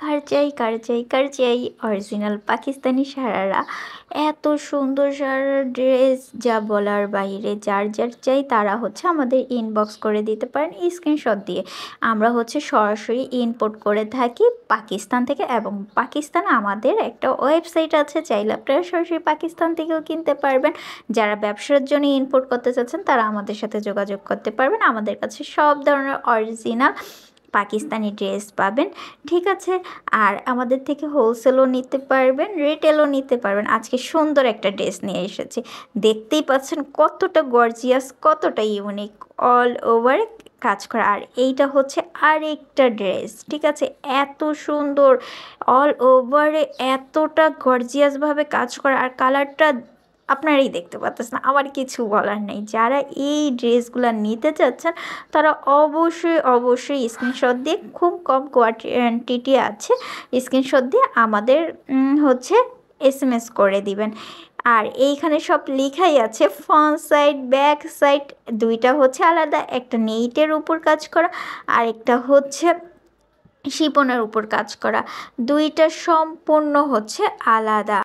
Karzai original Pakistani sharara. এত সুন্দর সারা dress যা বলার বাইরে। যার চাই তারা আমাদের ইনবক্স করে দিতে পারেন স্ক্রিনশট দিয়ে। আমরা সরাসরি ইম্পোর্ট করে থাকি পাকিস্তান থেকে, এবং পাকিস্তান আমাদের একটা ওয়েবসাইট আছে, চাইলে আপনারা সরাসরি পাকিস্তান থেকেও কিনতে পারবেন। যারা ব্যবসার জন্য ইম্পোর্ট করতে চাচ্ছেন তারা আমাদের সাথে যোগাযোগ করতে পারবেন। আমাদের কাছে সব ধরনের অরিজিনাল পাকিস্তানি ড্রেস পাবেন, ঠিক আছে। আর আমাদের থেকে হোলসেলও নিতে পারবেন, রিটেলও নিতে পারবেন। আজকে সুন্দর একটা ড্রেস নিয়ে এসেছি, দেখতেই পাচ্ছেন কতটা গর্জিয়াস, কতটা ইউনিক, অল ওভার কাজ করা। আর এইটা আরেকটা ড্রেস, ঠিক আছে, এত সুন্দর অল ওভারে এতটা গর্জিয়াসভাবে কাজ করা। আর কালারটা আপনারাই দেখতে পাচ্ছেন, আমার কিছু বলার নেই। যারা এই ড্রেসগুলো নিতে চাচ্ছেন তারা অবশ্যই স্ক্রিনশট দিয়ে, খুব কম কোয়ান্টিটি আছে, স্ক্রিনশট দিয়ে আমাদের SMS করে দিবেন। আর এইখানে সব লেখাই আছে, ফ্রন্ট সাইড ব্যাক সাইড দুইটা আলাদা, একটা নেইটের উপর কাজ করা আর একটা শিপনের উপর কাজ করা, দুইটা সম্পূর্ণ আলাদা।